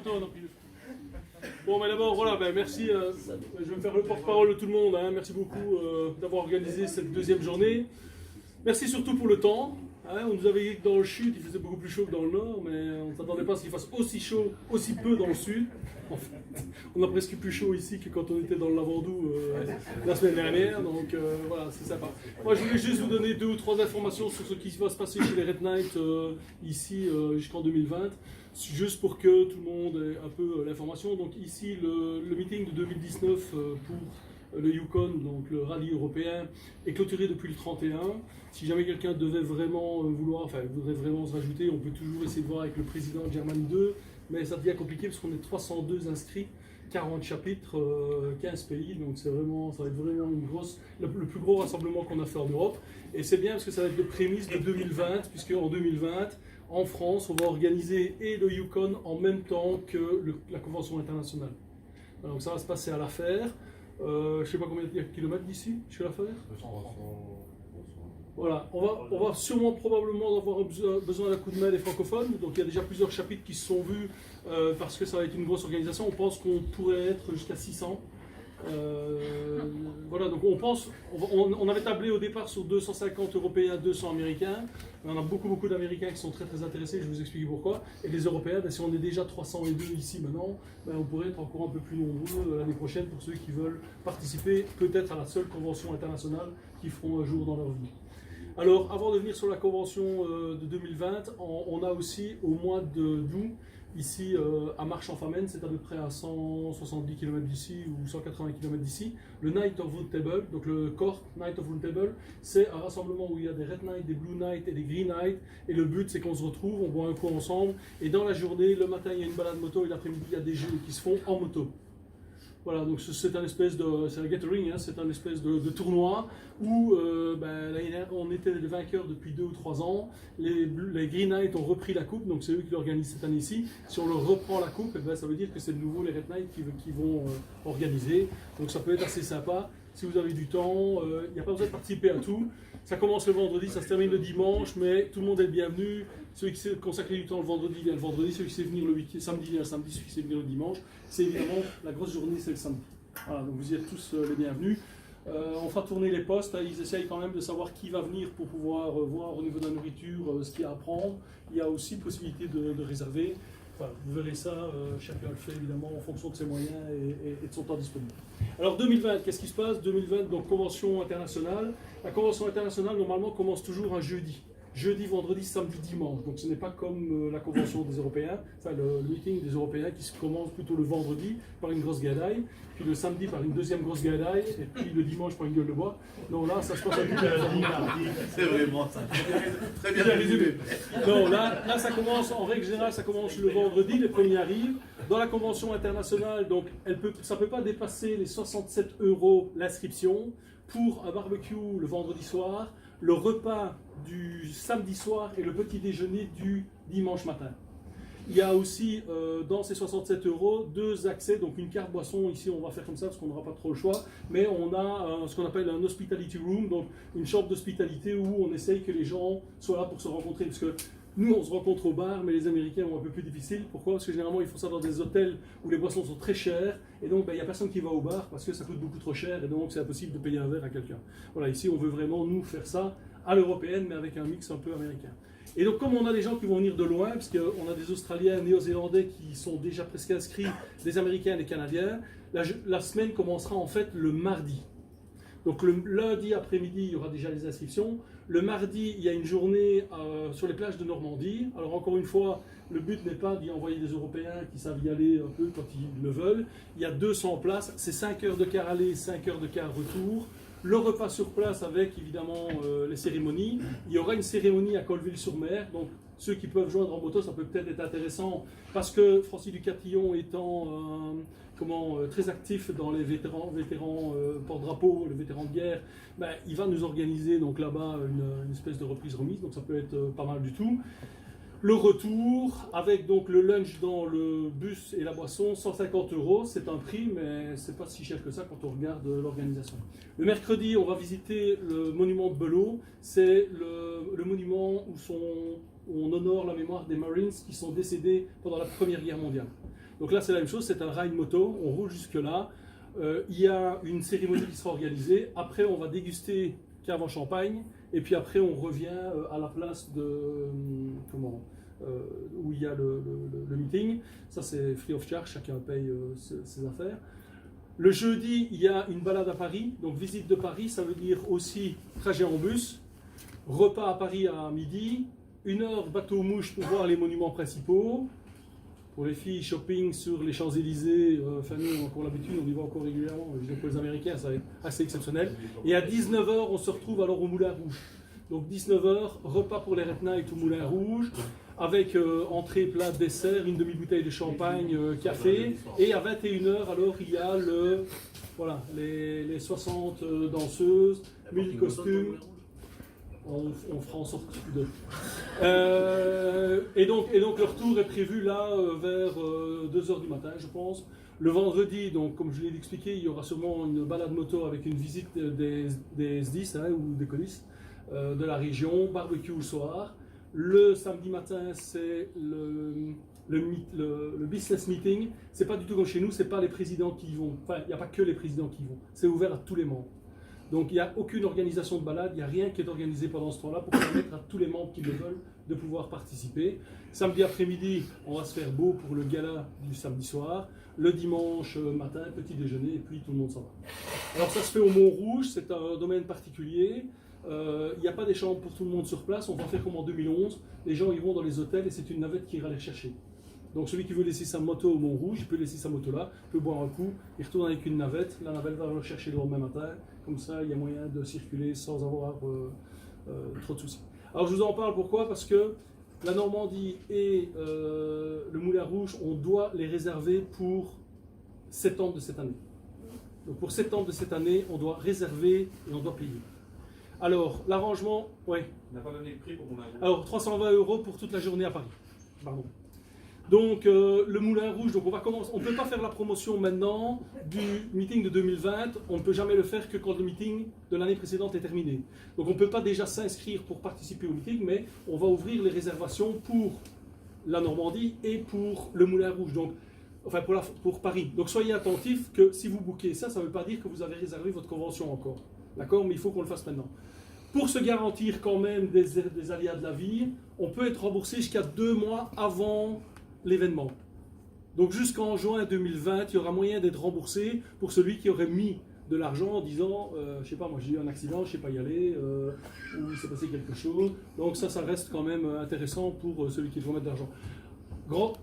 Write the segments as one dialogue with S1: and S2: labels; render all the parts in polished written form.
S1: maintenant on a pris le Bon, mais d'abord, voilà, ben, merci. Je vais me faire le porte-parole de tout le monde. Hein. Merci beaucoup d'avoir organisé cette deuxième journée. Merci surtout pour le temps. Hein. On nous avait dit que dans le sud, il faisait beaucoup plus chaud que dans le nord, mais on ne s'attendait pas à ce qu'il fasse aussi chaud, aussi peu dans le sud. En fait, on a presque plus chaud ici que quand on était dans le Lavandou la semaine dernière. Donc voilà, c'est sympa. Moi, je voulais juste vous donner 2 ou 3 informations sur ce qui va se passer chez les Red Knights ici jusqu'en 2020. Juste pour que tout le monde ait un peu l'information. Donc ici, le meeting de 2019 pour le Yukon, donc le rallye européen, est clôturé depuis le 31. Si jamais quelqu'un devait vraiment voudrait vraiment se rajouter, on peut toujours essayer de voir avec le président de Germany 2, mais ça devient compliqué parce qu'on est 302 inscrits, 40 chapitres, 15 pays, donc ça va être vraiment le plus gros rassemblement qu'on a fait en Europe. Et c'est bien parce que ça va être le prémisse de 2020, puisque en 2020, en France, on va organiser et le Yukon en même temps que la convention internationale. Donc ça va se passer à l'affaire. Je ne sais pas combien de kilomètres d'ici, jusqu'à l'affaire. Voilà, on va sûrement probablement avoir besoin d'un coup de main des francophones. Donc il y a déjà plusieurs chapitres qui se sont vus parce que ça va être une grosse organisation. On pense qu'on pourrait être jusqu'à 600. Voilà, donc on avait tablé au départ sur 250 Européens, 200 Américains. On a beaucoup d'Américains qui sont très intéressés, je vais vous expliquer pourquoi. Et les Européens, si on est déjà 302 ici maintenant, on pourrait être encore un peu plus nombreux l'année prochaine pour ceux qui veulent participer peut-être à la seule convention internationale qu'ils feront un jour dans leur vie. Alors, avant de venir sur la convention de 2020, on a aussi au mois d'août, ici à Marche-en-Famenne, c'est à peu près à 170 km d'ici ou 180 km d'ici, le Night of Round Table, donc le Cork Night of Round Table, c'est un rassemblement où il y a des Red Knights, des Blue Knights et des Green Knights, et le but c'est qu'on se retrouve, on boit un coup ensemble, et dans la journée, le matin il y a une balade moto et l'après-midi il y a des jeux qui se font en moto. Voilà, donc c'est un espèce c'est un gathering, hein, c'est un espèce de tournoi où on était les vainqueurs depuis 2 ou 3 ans. Les Green Knights ont repris la coupe, donc c'est eux qui l'organisent cette année-ci. Si on leur reprend la coupe, ça veut dire que c'est de nouveau les Red Knights qui vont organiser. Donc ça peut être assez sympa. Si vous avez du temps, il n'y a pas besoin de participer à tout. Ça commence le vendredi, ça se termine le dimanche, mais tout le monde est le bienvenu. Ceux qui s'est consacré du temps le vendredi viennent le vendredi, ceux qui s'est venir le samedi viennent le samedi, ceux qui s'est venir le dimanche. C'est évidemment la grosse journée, c'est le samedi. Voilà, donc vous y êtes tous les bienvenus. On fera tourner les postes, hein, ils essayent quand même de savoir qui va venir pour pouvoir voir au niveau de la nourriture ce qu'il y a à prendre. Il y a aussi possibilité de réserver. Enfin, vous verrez ça, chacun le fait évidemment en fonction de ses moyens et de son temps disponible. Alors 2020, qu'est-ce qui se passe? 2020, donc convention internationale. La convention internationale normalement commence toujours un jeudi. Jeudi, vendredi, samedi, dimanche. Donc ce n'est pas comme la convention des Européens, enfin le meeting des Européens qui se commence plutôt le vendredi par une grosse gadaille, puis le samedi par une deuxième grosse gadaille, et puis le dimanche par une gueule de bois. Non, là, ça se passe avec
S2: c'est vraiment ça. Très bien résumé.
S1: Non, là, ça commence, en règle générale, ça commence le vendredi, les premiers arrivent. Dans la convention internationale, donc, ça ne peut pas dépasser les 67 € l'inscription pour un barbecue le vendredi soir, le repas du samedi soir et le petit déjeuner du dimanche matin. Il y a aussi dans ces 67 € 2 accès, donc une carte boisson, ici on va faire comme ça parce qu'on n'aura pas trop le choix, mais on a ce qu'on appelle un hospitality room, donc une chambre d'hospitalité où on essaye que les gens soient là pour se rencontrer, parce que nous on se rencontre au bar, mais les Américains ont un peu plus difficile. Pourquoi? Parce que généralement ils font ça dans des hôtels où les boissons sont très chères, et donc il n'y a personne qui va au bar parce que ça coûte beaucoup trop cher, et donc c'est impossible de payer un verre à quelqu'un. Voilà, ici on veut vraiment nous faire ça à l'européenne, mais avec un mix un peu américain. Et donc comme on a des gens qui vont venir de loin, parce qu'on a des Australiens, Néo-Zélandais qui sont déjà presque inscrits, des Américains et des Canadiens, la semaine commencera en fait le mardi. Donc le lundi après-midi, il y aura déjà les inscriptions. Le mardi, il y a une journée sur les plages de Normandie. Alors encore une fois, le but n'est pas d'y envoyer des Européens qui savent y aller un peu quand ils le veulent. Il y a 200 places, c'est 5 heures de car aller, 5 heures de car retour. Le repas sur place avec évidemment les cérémonies. Il y aura une cérémonie à Colville-sur-Mer, donc ceux qui peuvent joindre en moto, ça peut peut-être être intéressant parce que Francis Ducatillon étant très actif dans les vétérans porte-drapeau, les vétérans de guerre, il va nous organiser donc là-bas une espèce de reprise-remise, donc ça peut être pas mal du tout. Le retour, avec donc le lunch dans le bus et la boisson, 150 €, c'est un prix, mais c'est pas si cher que ça quand on regarde l'organisation. Le mercredi, on va visiter le monument de Belleau, c'est le monument où on honore la mémoire des Marines qui sont décédés pendant la Première Guerre mondiale. Donc là, c'est la même chose, c'est un ride moto, on roule jusque-là. Il y a une cérémonie qui sera organisée. Après, on va déguster cave en champagne. Et puis après, on revient à la place de... où il y a le meeting. Ça, c'est free of charge, chacun paye ses affaires. Le jeudi, il y a une balade à Paris. Donc, visite de Paris, ça veut dire aussi trajet en bus. Repas à Paris à midi. 1 heure bateau-mouche pour voir les monuments principaux. Pour les filles, shopping sur les Champs-Élysées. Enfin, nous, on a encore l'habitude, on y va encore régulièrement. Pour les Américains, ça va être assez exceptionnel. Et à 19 h, on se retrouve alors au Moulin Rouge. Donc 19 h, repas pour les Red Night au Moulin Rouge, avec entrée, plat, dessert, une demi-bouteille de champagne, café. Et à 21 h, alors, il y a les 60 danseuses, 1000 costumes. On fera en sorte de. Et donc le retour est prévu là vers 2 h du matin, je pense. Le vendredi, donc comme je l'ai expliqué, il y aura sûrement une balade moto avec une visite des SDIS ou des colis de la région, barbecue le soir. Le samedi matin, c'est le business meeting. C'est pas du tout comme chez nous, c'est pas les présidents qui y vont. Enfin, il n'y a pas que les présidents qui y vont. C'est ouvert à tous les membres. Donc il n'y a aucune organisation de balade, il n'y a rien qui est organisé pendant ce temps-là pour permettre à tous les membres qui le veulent de pouvoir participer. Samedi après-midi, on va se faire beau pour le gala du samedi soir. Le dimanche matin, petit déjeuner, et puis tout le monde s'en va. Alors ça se fait au Mont-Rouge, c'est un domaine particulier. Il n'y a pas des chambres pour tout le monde sur place, on va faire comme en 2011. Les gens iront dans les hôtels et c'est une navette qui ira les chercher. Donc celui qui veut laisser sa moto au Mont-Rouge, il peut laisser sa moto là, il peut boire un coup, il retourne avec une navette, la navette va le chercher le lendemain matin, comme ça il y a moyen de circuler sans avoir trop de soucis. Alors je vous en parle pourquoi? Parce que la Normandie et le Moulin Rouge, on doit les réserver pour septembre de cette année. Donc pour septembre de cette année, on doit réserver et on doit payer. Alors l'arrangement, ouais.
S3: On n'a pas donné le prix pour Moulin Rouge.
S1: Alors 320 € pour toute la journée à Paris. Pardon. Donc le Moulin Rouge, donc on va commencer. On ne peut pas faire la promotion maintenant du meeting de 2020. On ne peut jamais le faire que quand le meeting de l'année précédente est terminé. Donc on ne peut pas déjà s'inscrire pour participer au meeting, mais on va ouvrir les réservations pour la Normandie et pour le Moulin Rouge. Donc, enfin pour Paris. Donc soyez attentifs que si vous bookez ça, ça ne veut pas dire que vous avez réservé votre convention encore. D'accord? Mais il faut qu'on le fasse maintenant. Pour se garantir quand même des aléas de la vie, on peut être remboursé jusqu'à 2 mois avant l'événement. Donc jusqu'en juin 2020, il y aura moyen d'être remboursé pour celui qui aurait mis de l'argent en disant je sais pas, moi j'ai eu un accident, je sais pas y aller, ou il s'est passé quelque chose. Donc ça reste quand même intéressant pour celui qui doit mettre de l'argent.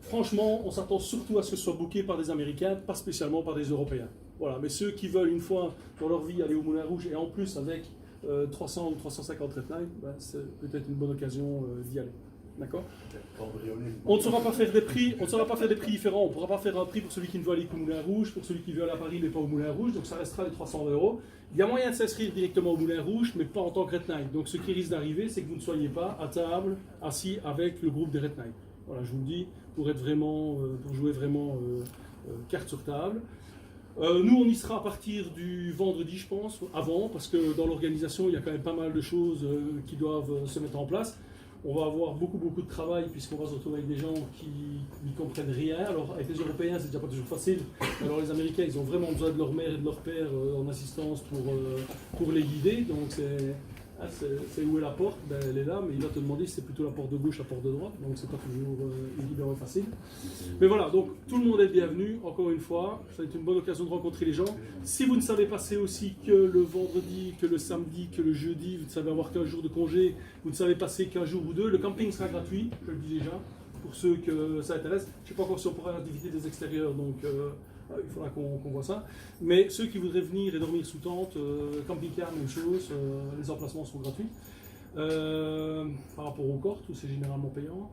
S1: Franchement, on s'attend surtout à ce que ce soit booké par des Américains, pas spécialement par des Européens. Voilà, mais ceux qui veulent une fois dans leur vie aller au Moulin Rouge et en plus avec 300 ou 350 Red Night, c'est peut-être une bonne occasion d'y aller. D'accord? On ne saura pas faire des prix, différents. On ne pourra pas faire un prix pour celui qui ne veut aller qu'au Moulin Rouge, pour celui qui veut aller à Paris mais pas au Moulin Rouge, donc ça restera les 300 €. Il y a moyen de s'inscrire directement au Moulin Rouge, mais pas en tant que Red Night. Donc ce qui risque d'arriver, c'est que vous ne soyez pas à table, assis avec le groupe des Red Night. Voilà, je vous le dis, pour jouer vraiment carte sur table. Nous, on y sera à partir du vendredi, je pense, avant, parce que dans l'organisation, il y a quand même pas mal de choses qui doivent se mettre en place. On va avoir beaucoup de travail, puisqu'on va se retrouver avec des gens qui n'y comprennent rien. Alors, avec les Européens, c'est déjà pas toujours facile. Alors, les Américains, ils ont vraiment besoin de leur mère et de leur père en assistance pour les guider. Donc, c'est où est la porte? Ben, elle est là, mais il va te demander si c'est plutôt la porte de gauche, la porte de droite. Donc, c'est pas toujours évident et facile. Mais voilà, donc tout le monde est bienvenu, encore une fois. Ça va être une bonne occasion de rencontrer les gens. Si vous ne savez passer aussi que le vendredi, que le samedi, que le jeudi, vous ne savez avoir qu'un jour de congé, vous ne savez passer qu'un jour ou deux, le camping sera gratuit, je le dis déjà, pour ceux que ça intéresse. Je ne sais pas encore si on pourra inviter des extérieurs, donc il faudra qu'on voit ça. Mais ceux qui voudraient venir et dormir sous tente, camping-car, même chose, les emplacements sont gratuits. Par rapport aux cortes, où c'est généralement payant.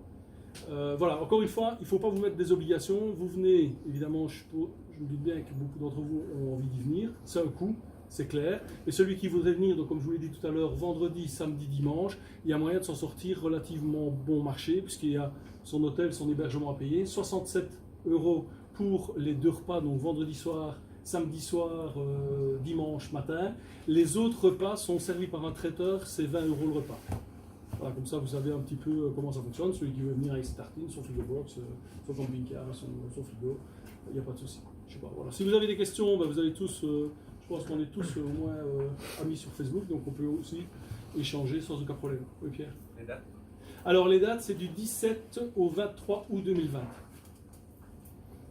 S1: Voilà, encore une fois, il ne faut pas vous mettre des obligations. Vous venez, évidemment, je me doute bien que beaucoup d'entre vous ont envie d'y venir. C'est un coût, c'est clair. Et celui qui voudrait venir, donc, comme je vous l'ai dit tout à l'heure, vendredi, samedi, dimanche, il y a moyen de s'en sortir relativement bon marché, puisqu'il y a son hôtel, son hébergement à payer. 67 € pour les 2 repas, donc vendredi soir, samedi soir, dimanche matin. Les autres repas sont servis par un traiteur, c'est 20 € le repas. Voilà, comme ça, vous savez un petit peu comment ça fonctionne. Celui qui veut venir avec ses tartines, son frigo box, son camping-car, son frigo, il n'y a pas de souci. Je sais pas, voilà. Si vous avez des questions, vous avez tous, je pense qu'on est tous au moins amis sur Facebook, donc on peut aussi échanger sans aucun problème. Oui, Pierre.
S3: Les dates?
S1: Alors, les dates, c'est du 17 au 23 août 2020.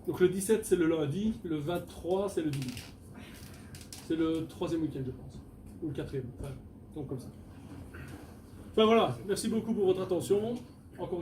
S1: Donc, le 17, c'est le lundi, le 23, c'est le dimanche. C'est le 3e week-end, je pense. Ou le 4e. Enfin, donc, comme ça. Enfin, voilà. Merci beaucoup pour votre attention. Encore